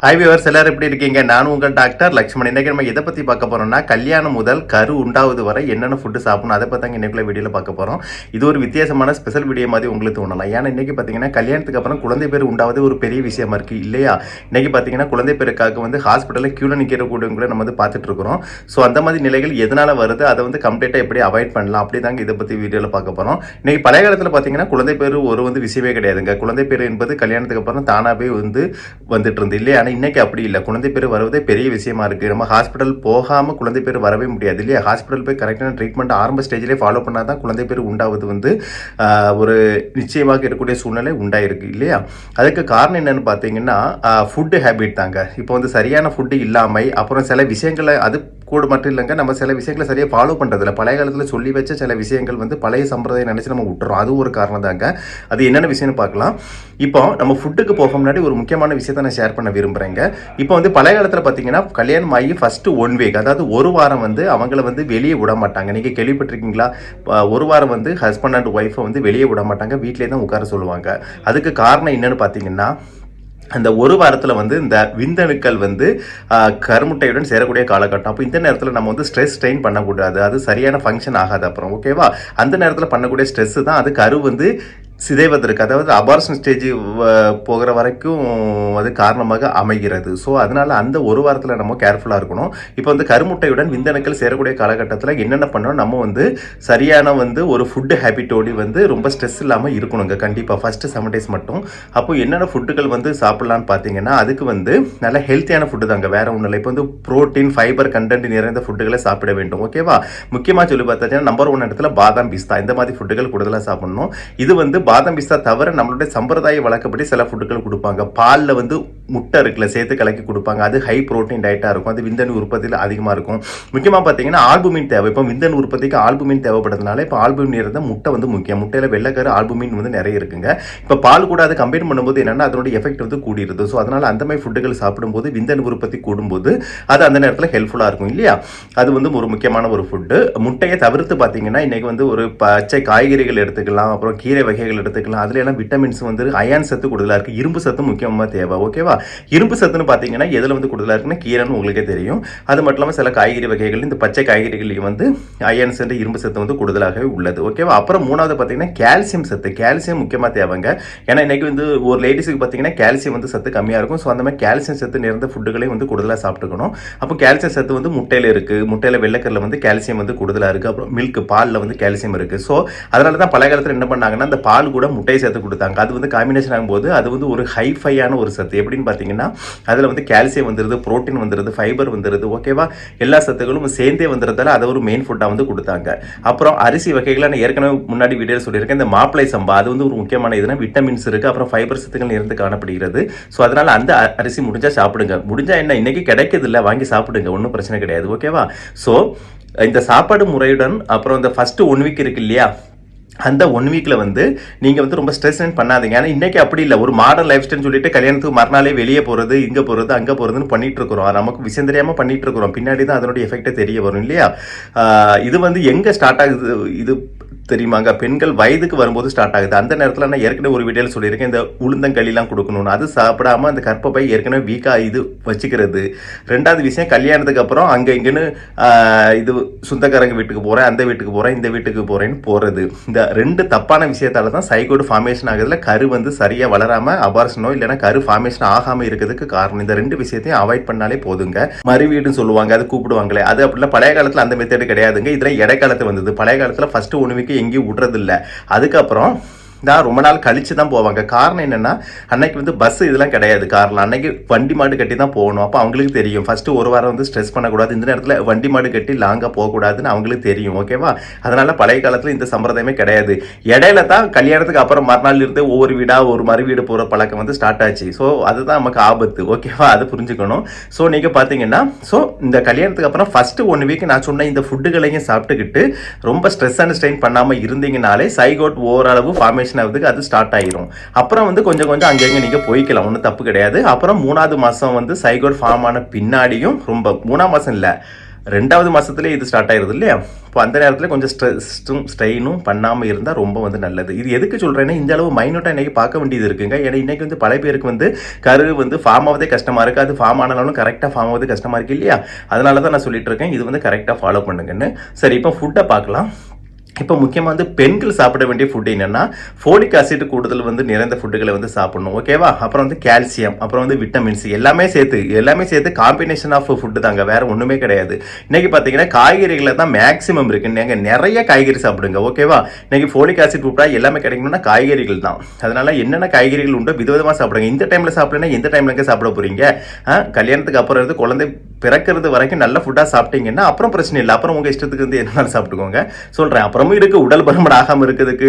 Hi viewers, எல்லாரும் எப்படி இருக்கீங்க? நான் உங்கள் டாக்டர் லக்ஷ்மண். இன்னைக்கு நம்ம எதை பற்றி பார்க்க போறோம்னா, கல்யாணம் முதல் கரு உண்டாவது வரை என்னென்ன ஃபுட்டு சாப்பிடணும் அதை பற்றி இன்னைக்குள்ள வீடியோவில் பார்க்க போகிறோம். இது ஒரு வித்தியாசமான ஸ்பெஷல் வீடியோ மாதிரி உங்களுக்கு தோணலாம். ஏன்னா இன்னைக்கு பார்த்தீங்கன்னா கல்யாணத்துக்கு அப்புறம் குழந்தை பேர் உண்டாவது ஒரு பெரிய விஷயமா இருக்குது இல்லையா? இன்னைக்கு பார்த்தீங்கன்னா குழந்தை பேருக்காக ஹாஸ்பிட்டலில் க்யூவில் நிற்கிறக்கூடிய நம்ம பார்த்துட்டு இருக்கிறோம். ஸோ அந்த மாதிரி நிலைகள் எதனால் வருது, அதை கம்ப்ளீட்டாக எப்படி அவாய்ட் பண்ணலாம் அப்படி தாங்க இதை பற்றி வீடியோவில் பார்க்க போகிறோம். இன்னைக்கு பழைய காலத்தில் பார்த்தீங்கன்னா குழந்தை பேர் ஒரு விஷயமே கிடையாதுங்க. குழந்தை பேர் என்பது கல்யாணத்துக்கு அப்புறம் தானாகவே வந்துட்டு இருந்து இல்லையா? ஆனால் இன்னைக்கு அப்படி இல்லை. குழந்தை பேர் வருவதே பெரிய விஷயமா இருக்குது. நம்ம ஹாஸ்பிட்டல் போகாமல் குழந்தை பேர் வரவே முடியாது இல்லையா? ஹாஸ்பிட்டல் போய் கரெக்டான ட்ரீட்மெண்ட் ஆரம்ப ஸ்டேஜ்லேயே ஃபாலோ பண்ணால் தான் குழந்தை பேர் உண்டாவது ஒரு நிச்சயமாக இருக்கக்கூடிய சூழ்நிலை உண்டாயிருக்கு இல்லையா? அதுக்கு காரணம் என்னன்னு பார்த்தீங்கன்னா ஃபுட்டு ஹேபிட் தாங்க. இப்போ சரியான ஃபுட்டு இல்லாமல் அப்புறம் சில விஷயங்களை அது கூட மட்டும் இல்லைங்க, நம்ம சில விஷயங்களை சரியாக ஃபாலோ பண்ணுறதில்ல. பழைய காலத்தில் சொல்லி வச்ச சில விஷயங்கள் பழைய சம்பிரதாயம் நினச்சி நம்ம விட்டுறோம். அது ஒரு காரணம் தாங்க. அது என்னென்ன விஷயம்னு பார்க்கலாம். இப்போ நம்ம ஃபுட்டுக்கு போக முன்னாடி ஒரு முக்கியமான விஷயத்தை நான் ஷேர் பண்ண விரும்புகிறேங்க. இப்போ பழைய காலத்தில் பார்த்தீங்கன்னா கல்யாணம் ஆகி ஃபஸ்ட்டு 1 வீக், அதாவது ஒரு வாரம் அவங்கள வெளியே விட மாட்டாங்க. நீங்கள் கேள்விப்பட்டிருக்கீங்களா? ஒரு வாரம் ஹஸ்பண்ட் அண்ட் ஒய்ஃபை வெளியே விட மாட்டாங்க, வீட்டிலே தான் உட்கார சொல்லுவாங்க. அதுக்கு காரணம் என்னன்னு பார்த்தீங்கன்னா, அந்த ஒரு வாரத்தில் இந்த விந்தணுக்கள் கருமுட்டையுடன் சேரக்கூடிய காலகட்டம். அப்போ இந்த நேரத்தில் நம்ம ஸ்ட்ரெஸ் ஸ்ட்ரெயின் பண்ணக்கூடாது. அது சரியான ஃபங்க்ஷன் ஆகாது. அப்புறம் ஓகேவா? அந்த நேரத்தில் பண்ணக்கூடிய ஸ்ட்ரெஸ்ஸு தான் அது கரு சிதைவதற்கு, அதாவது அபார்ஷன் ஸ்டேஜ் போகிற வரைக்கும் அது காரணமாக அமைகிறது. ஸோ அதனால் அந்த ஒரு வாரத்தில் நம்ம கேர்ஃபுல்லாக இருக்கணும். இப்போ கருமுட்டையுடன் விந்தணுக்கள் சேரக்கூடிய காலகட்டத்தில் என்னென்ன பண்ணணும், நம்ம சரியான ஒரு ஃபுட்டு ஹேபிட்டோடு ரொம்ப ஸ்ட்ரெஸ் இல்லாமல் இருக்கணுங்க. கண்டிப்பாக ஃபஸ்ட்டு 7 days மட்டும். அப்போ என்னென்ன ஃபுட்டுகள் சாப்பிட்லான்னு பார்த்தீங்கன்னா, அதுக்கு நல்ல ஹெல்த்தியான ஃபுட்டு தாங்க, வேறு ஒன்றும் இல்லை. இப்போ ப்ரோட்டீன் ஃபைபர் கண்டென்ட் நிறைந்த ஃபுட்டுகளை சாப்பிட வேண்டும். ஓகேவா? முக்கியமாக சொல்லி பார்த்தீங்கன்னா நம்பர் 1 இடத்துல பாதாம் பிஸ்தா, இந்த மாதிரி ஃபுட்டுகள் கூடுதலாக சாப்பிடணும். இது பாதாம் பிஸ்தா தவிர நம்மளுடைய சம்பிரதாய வழக்கப்படி சில ஃபுட்டுகள் கொடுப்பாங்க. பாலில் முட்டை இருக்குல்ல, சேர்த்து கலக்கி கொடுப்பாங்க. அது ஹை ப்ரோட்டீன் டயட்டாக இருக்கும். அது விந்தணு உற்பத்தியில் அதிகமாக இருக்கும். முக்கியமாக பார்த்தீங்கன்னா ஆல்புமின் தேவை. இப்போ விந்தணு உற்பத்திக்கு ஆல்புமின் தேவைப்படுறதுனால இப்போ ஆல்புமின் இருந்தால் முட்டை முக்கியம். முட்டையில் வெள்ளைக்கரு ஆல்புமின் நிறைய இருக்குங்க. இப்போ பால் கூட அதை கம்பைன் பண்ணும்போது என்னென்னா அதனுடைய எஃபெக்ட் கூடிடுது. ஸோ அதனால் அந்த மாதிரி ஃபுட்டுகள் சாப்பிடும்போது விந்தணு உற்பத்தி கூடும்போது அது அந்த நேரத்தில் ஹெல்ப்ஃபுல்லாக இருக்கும் இல்லையா? அது ஒரு முக்கியமான ஒரு ஃபுட்டு. முட்டையை தவிர்த்து பார்த்தீங்கன்னா இன்றைக்கி ஒரு பச்சை காய்கறிகள் எடுத்துக்கலாம், அப்புறம் கீரை வகைகள் எடுத்துக்கலாம். அதுல எல்லாம் விட்டமின்ஸ் அயன் சத்து கூடுதலாக இருக்கு. இரும்பு சத்து முக்கியமாக தேவை. ஓகேவா? இரும்பு சத்துன்னு பார்த்தீங்கன்னா எதில் கூடுதலாக இருக்குன்னா கீரைன்னு உங்களுக்கே தெரியும். அது மட்டும் இல்லாமல் சில காய்கறி வகைகள், இந்த பச்சை காய்கறிகளையும் அயன் சத்து இரும்பு சத்து கூடுதலாகவே உள்ளது. ஓகேவா? அப்புறம் மூணாவது பார்த்தீங்கன்னா கால்சியம் சத்து. கால்சியம் முக்கியமாக தேவைங்க. ஏன்னா இன்னைக்கு ஒரு லேடிஸுக்கு பார்த்தீங்கன்னா கால்சியம் சத்து கம்மியாக இருக்கும். ஸோ அந்த மாதிரி கால்சியம் சத்து நிறைந்த ஃபுட்டுகளையும் கூடுதலாக சாப்பிட்டுக்கணும். அப்போ கால்சியம் சத்து முட்டையில் இருக்குது. முட்டையில் வெள்ளைக்கரில் கால்சியம் கூடுதலாக இருக்குது. அப்புறம் மில்க் பாலில் கால்சியம் இருக்குது. ஸோ அதனால தான் பழைய காலத்தில் என்ன பண்ணாங்கன்னா அந்த பால் கூட முட்டையை சேர்த்து கொடுத்தாங்க. அது காம்பினேஷன் ஆகும்போது அது ஒரு ஹைஃபையான ஒரு சத்து. எப்படின்னு பார்த்தீங்கன்னா அதில் கால்சியம் வந்துடுது, புரோட்டீன் வந்துடுது, ஃபைபர் வந்துடுது. ஓகேவா? எல்லா சத்துக்களும் சேர்ந்தே வந்துடுறதால அதை ஒரு மெயின் ஃபுட்டாக கொடுத்தாங்க. அப்புறம் அரிசி வகைகளை நான் ஏற்கனவே முன்னாடி வீடியோ சொல்லியிருக்கேன். இந்த மாப்பிளை சம்பா அது ஒரு முக்கியமான இதுனா விட்டமின்ஸ் இருக்குது, அப்புறம் ஃபைபர் சத்துக்கள் இருந்து காணப்படுகிறது. ஸோ அதனால் அந்த அரிசி முடிஞ்சால் சாப்பிடுங்க. முடிஞ்சால் என்ன, இன்னைக்கு கிடைக்குது இல்லை, வாங்கி சாப்பிடுங்க, ஒன்றும் பிரச்சனை கிடையாது. ஓகேவா? ஸோ இந்த சாப்பாடு முறையுடன் அப்புறம் இந்த ஃபஸ்ட்டு 1 வீக் இருக்கு இல்லையா, அந்த 1 வீக்கில் நீங்கள் ரொம்ப ஸ்ட்ரெஸ் பண்ணாதீங்க. ஆனால் இன்றைக்கி அப்படி இல்லை. ஒரு மாடர்ன் லைஃப் ஸ்டைல்னு சொல்லிட்டு கல்யாணத்துக்கு மறுநாளே வெளியே போகிறது, இங்கே போகிறது, அங்கே போகிறதுன்னு பண்ணிட்டு இருக்கிறோம். நமக்கு விஷயம் தெரியாமல் பண்ணிட்டு இருக்கிறோம். பின்னாடி தான் அதனுடைய எஃபெக்டே தெரிய வரும் இல்லையா? இது எங்கே ஸ்டார்ட் ஆகுது இது தெரியுமாங்க? பெண்கள் வயதுக்கு வரும்போது ஸ்டார்ட் ஆகுது. அந்த நேரத்தில் நான் ஏற்கனவே ஒரு வீடியோவில் சொல்லியிருக்கேன், இந்த உளுந்தங்களிலாம் கொடுக்கணும்னு. அது சாப்பிடாம அந்த கற்பப்பை ஏற்கனவே வீக்காக வச்சுக்கிறது. 2வது விஷயம், கல்யாணத்துக்கு அப்புறம் அங்கே இங்கேன்னு இது சொந்தக்காரங்க வீட்டுக்கு போகிறேன், அந்த வீட்டுக்கு போகிறேன், இந்த வீட்டுக்கு போகிறேன்னு போகிறது. இந்த 2 தப்பான விஷயத்தால தான் சைகோடு ஃபார்மேஷன் ஆகுதுல, கரு சரியாக வளராமல் அபார்ஷனோ இல்லைன்னா கரு ஃபார்மேஷன் ஆகாமல் இருக்கிறதுக்கு காரணம். இந்த 2 விஷயத்தையும் அவாய்ட் பண்ணாலே போதுங்க. மறுவீடுன்னு சொல்லுவாங்க, அது கூப்பிடுவாங்களே, அது அப்படிலாம் பழைய காலத்தில் அந்த மெத்தேடு கிடையாதுங்க. இதெல்லாம் இடைக்காலத்தில் வந்தது. பழைய காலத்தில் ஃபஸ்ட்டு 1 வீக்கு எங்கேயும் விடுறதில்லை. அதுக்கப்புறம் தான் ரொம்ப நாள் கழிச்சு தான் போவாங்க. காரணம் என்னன்னா அன்னைக்கு பஸ் இதெல்லாம் கிடையாது. காரணம் அன்னைக்கு வண்டி மாடு கட்டி தான் போகணும். அப்போ அவங்களுக்கு தெரியும் ஃபர்ஸ்ட் ஒரு வாரம் ஸ்ட்ரெஸ் பண்ணக்கூடாது, இந்த நேரத்தில் வண்டி மாடு கட்டி லாங்காக போகக்கூடாதுன்னு அவங்களுக்கு தெரியும். ஓகேவா? அதனால பழைய காலத்தில் இந்த சம்பிரதாயமே கிடையாது. இடையில தான் கல்யாணத்துக்கு அப்புறம் மறுநாள் இருந்து ஒவ்வொரு வீடாக ஒரு மறு வீடு போகிற பழக்கம் ஸ்டார்ட் ஆச்சு. ஸோ அதுதான் நமக்கு ஆபத்து. ஓகேவா? அது புரிஞ்சுக்கணும். ஸோ நீங்கள் பார்த்தீங்கன்னா இந்த கல்யாணத்துக்கு அப்புறம் ஃபர்ஸ்ட் 1 வீக் நான் சொன்ன இந்த ஃபுட்டுகளையும் சாப்பிட்டுக்கிட்டு ரொம்ப ஸ்ட்ரெஸ் அண்ட் ஸ்ட்ரெயின் பண்ணாமல் இருந்தீங்கனாலே சைகோட் ஓரளவு ஃபார்மேஷன் ஆகுதுக்கு அது ஸ்டார்ட் ஆயிரும். அப்புறம் கொஞ்சம் கொஞ்சம் அங்கங்க நீங்க போய்க்கலாம், ஒன்றும் தப்பு கிடையாது. அப்புறம் 3வது மாசம் சைகோட் ஃபார்ம் ஆன பின்னாடியும் ரொம்ப 3ஆம் மாசம் இல்லை, 2வது மாதத்துலேயே இது ஸ்டார்ட் ஆயிருது இல்லையா? இப்போ அந்த நேரத்தில் கொஞ்சம் ஸ்ட்ரெயினும் பண்ணாமல் இருந்தால் ரொம்ப வந்து நல்லது. இது எதுக்கு சொல்கிறேன்னா, இந்த அளவு மைனூட்டாக இன்றைக்கி பார்க்க வேண்டியது இருக்குங்க. ஏன்னா இன்றைக்கி வந்து பல பேருக்கு வந்து கரு வந்து ஃபார்ம் ஆவதே கஷ்டமாக இருக்குது. அது ஃபார்ம் ஆனாலும் கரெக்டாக ஃபார்ம் ஆகுது கஷ்டமாக இருக்குது இல்லையா? அதனால தான் நான் சொல்லிட்டு இருக்கேன், இது வந்து கரெக்டாக ஃபாலோ பண்ணுங்கன்னு. சரி, இப்போ ஃபுட்டை பார்க்கலாம். இப்போ முக்கியமாக வந்து பெண்கள் சாப்பிட வேண்டிய ஃபுட் என்னென்னா, ஃபோலிக் ஆசிட் கூடுதல் வந்து நிறைந்த ஃபுட்டுகளை வந்து சாப்பிடணும். ஓகேவா? அப்புறம் வந்து கால்சியம், அப்புறம் வந்து விட்டமின்ஸ் எல்லாமே சேர்த்து காம்பினேஷன் ஆஃப் ஃபுட்டு தாங்க, வேற ஒன்றுமே கிடையாது. இன்னைக்கு பார்த்தீங்கன்னா காய்கறிகளில் தான் மேக்ஸிமம் இருக்குது. நீங்கள் நிறைய காய்கறி சாப்பிடுங்க. ஓகேவா? இன்னைக்கு ஃபோலிக் ஆசிட் ஃபுட்டா எல்லாமே கிடைக்கணும்னா காய்கறிகள் தான். அதனால என்னென்ன காய்கறிகள் உண்டோ விதவிதமாக சாப்பிடுங்க. இந்த டைமில் சாப்பிடலன்னா எந்த டைம்லங்க சாப்பிட போறீங்க? கல்யாணத்துக்கு அப்புறம் இருந்து குழந்தை பிறக்கிறது வரைக்கும் நல்ல ஃபுட்டாக சாப்பிட்டீங்கன்னா அப்புறம் பிரச்சனை இல்லை. அப்புறம் உங்கள் இஷ்டத்துக்கு வந்து என்ன சாப்பிட்டுக்கோங்க. சொல்கிறேன், அப்புறமும் இருக்கு உடல் பருமன் ஆகாமல் இருக்கிறதுக்கு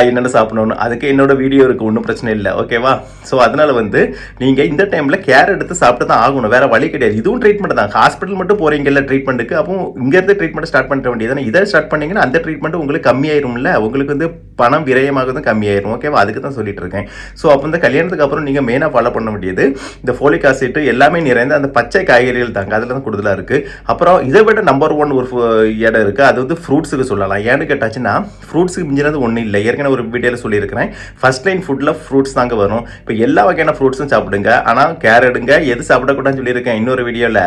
என்னென்ன சாப்பிடணும், அதுக்கு என்னோட வீடியோ இருக்கு, ஒன்றும் பிரச்சனை இல்லை. ஓகேவா? ஸோ அதனால வந்து நீங்கள் இந்த டைமில் கேர் எடுத்து சாப்பிட்டு தான் ஆகணும், வேற வழி கிடையாது. இதுவும் ட்ரீட்மெண்ட் தான். ஹாஸ்பிட்டல் மட்டும் போறீங்கல்ல ட்ரீட்மெண்ட்டுக்கு, அப்போ இங்கேருந்து ட்ரீட்மெண்ட் ஸ்டார்ட் பண்ண வேண்டியது. இதை ஸ்டார்ட் பண்ணீங்கன்னா அந்த ட்ரீட்மெண்ட் உங்களுக்கு கம்மியாயிரும்ல, உங்களுக்கு வந்து பணம் விரயமாகுதும் கம்மியாயிரும். ஓகேவா? அதுக்கு தான் சொல்லிட்டு இருக்கேன். ஸோ அப்போ இந்த கல்யாணத்துக்கு அப்புறம் நீங்கள் மெயினாக ஃபாலோ பண்ண வேண்டியது இந்த ஃபோலிக் ஆசிட் எல்லாமே நிறைந்த அந்த பச்சை காய்கறிகள் தாங்க. அதில் தான் கூடுதலாக இருக்கு. அப்புறம் இதை விட நம்பர் 1 ஒரு இடம் இருக்கு, அது வந்து ஃப்ரூட்ஸுக்கு சொல்லலாம். ஏன்னு கேட்டாச்சுன்னா, ஃப்ரூட்ஸுக்கு மிஞ்சினது ஒன்றும் இல்லை. ஏற்கனவே ஒரு வீடியோவில் சொல்லியிருக்கிறேன், ஃபர்ஸ்ட் லைன் ஃபுட்டில் ஃப்ரூட்ஸ் தாங்க வரும். இப்போ எல்லா வகையான ஃப்ரூட்ஸும் சாப்பிடுங்க, ஆனால் கேர் எடுங்க. எது சாப்பிடக்கூடாதுன்னு சொல்லியிருக்கேன் இன்னொரு வீடியோவில்,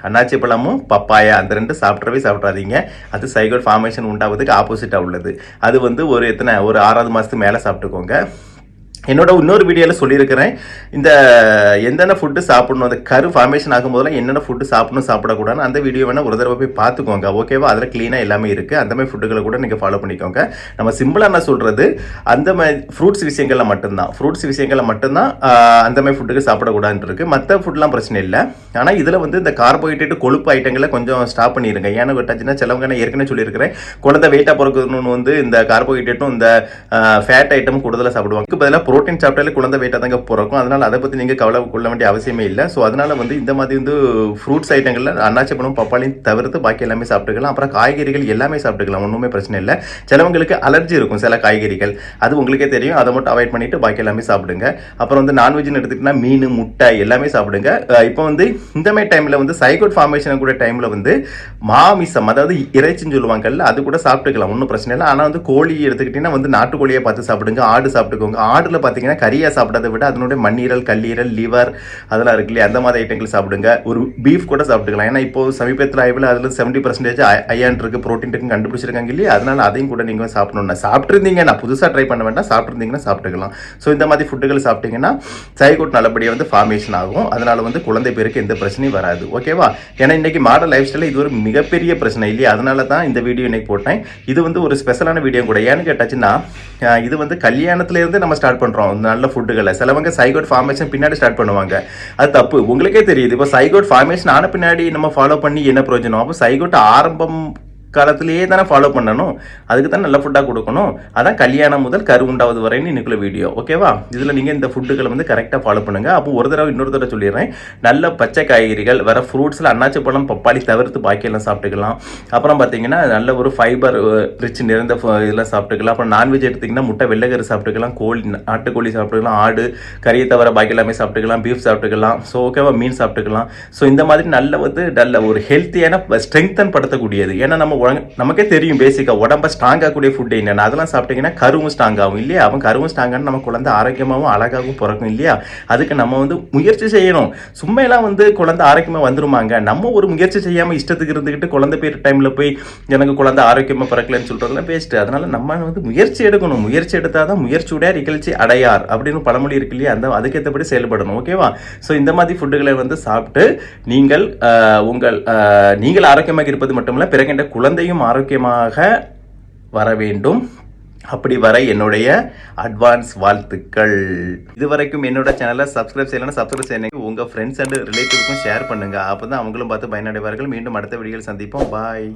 அன்னாச்சி பழமும் பப்பாயா, அந்த 2 சாப்பிடாதீங்க. அது சைகோட் ஃபார்மேஷன் உண்டாவதுக்கு ஆப்போசிட்டாக உள்ளது. அது வந்து ஒரு 6வது மாதத்துக்கு மேலே சாப்பிட்டுக்கோங்க. என்னோட இன்னொரு வீடியோவில் சொல்லியிருக்கிறேன், இந்த எந்தென்ன ஃபுட்டு சாப்பிடணும், அந்த கரு ஃபார்மேஷன் ஆகும்போதெல்லாம் என்னென்ன ஃபுட்டு சாப்பிடணும் சாப்பிடக்கூடாதுன்னு அந்த வீடியோ வேணால் ஒரு தடவை போய் பார்த்துக்கோங்க. ஓகேவா? அதில் க்ளீனாக எல்லாமே இருக்குது. அந்த மாதிரி ஃபுட்டுகளை கூட நீங்கள் ஃபாலோ பண்ணிக்கோங்க. நம்ம சிம்பிளாக நான் சொல்கிறது அந்த மாதிரி ஃப்ரூட்ஸ் விஷயங்களில் மட்டும்தான் அந்த மாதிரி ஃபுட்டுக்கு சாப்பிடக்கூடாதுன்னு இருக்குது. மற்ற ஃபுட்லாம் பிரச்சனை இல்லை. ஆனால் இதில் வந்து இந்த கார்போஹைட்ரேட் கொழுப்பு ஐட்டங்களை கொஞ்சம் ஸ்டாப் பண்ணிடுங்க. ஏன்னா கேட்டாச்சுன்னா சிலவங்க நான் ஏற்கனவே சொல்லியிருக்கிறேன், குழந்தை வெயிட்டாக பிறக்கணும்னு வந்து இந்த கார்போஹைட்ரேட்டும் இந்த ஃபேட் ஐட்டமும் கூடுதலாக சாப்பிடுவாங்க. பதிலாக புரோட்டீன் சாப்பிட்டாலே குழந்தை வெயிட்டாக தாங்க பிறக்கும். அதனால் அதை பற்றி நீங்கள் கவலை கொள்ள வேண்டிய அவசியமே இல்லை. ஸோ அதனால் வந்து இந்த மாதிரி வந்து ஃப்ரூட்ஸ் ஐட்டங்களில் அன்னாச்சி பழம் பப்பாளியும் தவிர்த்து பாக்கி எல்லாமே சாப்பிட்டுக்கலாம். அப்புறம் காய்கறிகள் எல்லாமே சாப்பிட்டுக்கலாம், ஒன்றுமே பிரச்சனை இல்லை. சிலவங்களுக்கு அலர்ஜி இருக்கும் சில காய்கறிகள், அது உங்களுக்கே தெரியும். அதை மட்டும் அவாய்ட் பண்ணிட்டு பாக்கி எல்லாமே சாப்பிடுங்க. அப்புறம் வந்து நான்வெஜ்னு எடுத்துக்கிட்டா மீன், முட்டை எல்லாமே சாப்பிடுங்க. இப்போ வந்து இந்த மாதிரி டைமில் வந்து சைகோட் ஃபார்மேஷன் கூட டைமில் வந்து மாமிசம், அதாவது இறைச்சின்னு சொல்லுவாங்கல்ல, அது கூட சாப்பிட்டுக்கலாம், ஒன்றும் பிரச்சனை இல்லை. ஆனால் வந்து கோழி எடுத்துக்கிட்டிங்கன்னா வந்து நாட்டுக்கோழியை பார்த்து சாப்பிடுங்க. ஆடு சாப்பிட்டுக்கோங்க. ஆடுல பார்த்தீங்கன்னா கறியாக சாப்பிடாத விட அதனுடைய மண்ணீரல், கல்லீரல், லிவர் அதெல்லாம் இருக்கு இல்லையா, அந்த மாதிரி ஐட்டங்கள் சாப்பிடுங்க. ஒரு பீஃப் கூட சாப்பிட்டுக்கலாம். ஏன்னா இப்போ சமீபத்தில் ஆய்வில் அதில் 70% அயன் இருக்கு, புரோட்டீன் இருக்கு கண்டுபிடிச்சிருக்காங்க இல்லையா? அதனால அதையும் கூட நீங்கள் சாப்பிடணும்னா சாப்பிட்டுருந்தீங்க, நான் புதுசாக ட்ரை பண்ண வேண்டாம், சாப்பிட்டுருந்தீங்கன்னா சாப்பிட்டுக்கலாம். ஸோ இந்த மாதிரி ஃபுட்டுகள் சாப்பிட்டீங்கன்னா சைகோட் நல்லபடியாக வந்து ஃபார்மேஷன் ஆகும். அதனால வந்து குழந்தை பேருக்கு எந்த பிரச்சனையும் வராது. ஓகேவா? ஏன்னா இன்னைக்கு மாடல் லைஃப் ஸ்டைலில் இது ஒரு மிகப்பெரிய பிரச்சனை இல்லையா? அதனால தான் இந்த வீடியோ இன்னைக்கு போட்டேன். இது வந்து ஒரு ஸ்பெஷலான வீடியோ கூட. ஏன்னு கேட்டாச்சுன்னா, இது வந்து கல்யாணத்துலேருந்து நம்ம ஸ்டார்ட் பண்ணுறோம் நல்ல ஃபுட்டுகளை. சிலவங்க சைகோட் ஃபார்மேஷன் பின்னாடி ஸ்டார்ட் பண்ணுவாங்க, அது தப்பு. உங்களுக்கே தெரியுது. இப்போ சைகோட் ஃபார்மேஷன் ஆன பின்னாடி நம்ம ஃபாலோ பண்ணி என்ன பிரயோஜனம்? அப்போ சைகோட் ஆரம்பம் காலத்திலேயே தானே ஃபாலோ பண்ணணும், அதுக்கு தான் நல்ல ஃபுட்டாக கொடுக்கணும். அதான் கல்யாணம் முதல் கரு உண்டாவது வரைன்னு இன்னைக்குள்ள வீடியோ. ஓகேவா? இதில் நீங்கள் இந்த ஃபுட்டுகளை வந்து கரெக்டாக ஃபாலோ பண்ணுங்கள். அப்போ ஒரு தடவை இன்னொரு தடவை சொல்லிடுறேன், நல்ல பச்சை காய்கறிகள் வர ஃப்ரூட்ஸில் அன்னாச்சி பழம் பப்பாளி தவிர்த்து பாக்கியெல்லாம் சாப்பிட்டுக்கலாம். அப்புறம் பார்த்தீங்கன்னா நல்ல ஒரு ஃபைபர் ரிச் நிறைந்த இதெல்லாம் சாப்பிட்டுக்கலாம். அப்புறம் நான்வெஜ் எடுத்திங்கன்னா முட்டை, வெள்ளைக்கறி சாப்பிட்டுக்கலாம், கோழி, நாட்டுக்கோழி சாப்பிட்டுக்கலாம், ஆடு கறியை தவிர பாக்கி எல்லாமே சாப்பிட்டுக்கலாம், பீஃப் சாப்பிட்டுக்கலாம். ஸோ ஓகேவா? மீன் சாப்பிட்டுக்கலாம். ஸோ இந்த மாதிரி நல்ல ஒரு ஹெல்த்தியான ஸ்ட்ரெங்தன் படுத்தக்கூடியது. ஏன்னா நமக்கே தெரியும் பேசிக்காக உடம்ப ஸ்ட்ராங் ஆகக்கூடிய ஃபுட் என்னென்ன, அதெல்லாம் சாப்பிட்டீங்கன்னா கருவும் ஸ்ட்ராங் ஆகும் இல்லையா? அவன் கருவும் ஸ்ட்ராங்கான நம்ம குழந்தை ஆரோக்கியமாகவும் அழகாகவும் பிறக்கும் இல்லையா? அதுக்கு நம்ம வந்து முயற்சி செய்யணும். சும்மா எல்லாம் வந்து குழந்தை ஆரோக்கியமாக வந்துருமாங்க? நம்ம ஒரு முயற்சி செய்யாமல் இஷ்டத்துக்கு இருந்துக்கிட்டு குழந்தை பேர் டைமில் போய் எனக்கு குழந்தை ஆரோக்கியமாக பிறக்கலன்னு சொல்கிறதுலாம் பேஸ்ட்டு. அதனால நம்ம வந்து முயற்சி எடுக்கணும். முயற்சி எடுத்தால் தான் முயற்சியுடைய இகழ்ச்சி அடையார் அப்படின்னு பழமொழி இருக்கு இல்லையா? அந்த அதுக்கேற்றபடி செயல்படணும். ஓகேவா? ஸோ இந்த மாதிரி ஃபுட்டுகளை வந்து சாப்பிட்டு நீங்கள் ஆரோக்கியமாக இருப்பது மட்டுமல்ல, பிறகின்ற குழந்தையும் ஆரோக்கியமாக வர வேண்டும். அப்படி வர என்னுடைய அட்வான்ஸ் வாழ்த்துக்கள். இதுவரைக்கும் என்னோட சேனலை சப்ஸ்கிரைப் செய்யலாம், சப்ஸ்கிரைப் செய்யணும். உங்கள் ஃப்ரெண்ட்ஸ் அண்ட் ரிலேட்டிவ்க்கும் ஷேர் பண்ணுங்கள். அப்போ தான் அவங்களும் பார்த்து பயனடைவார்கள். மீண்டும் அடுத்த வீடியோவில் சந்திப்போம். பாய்.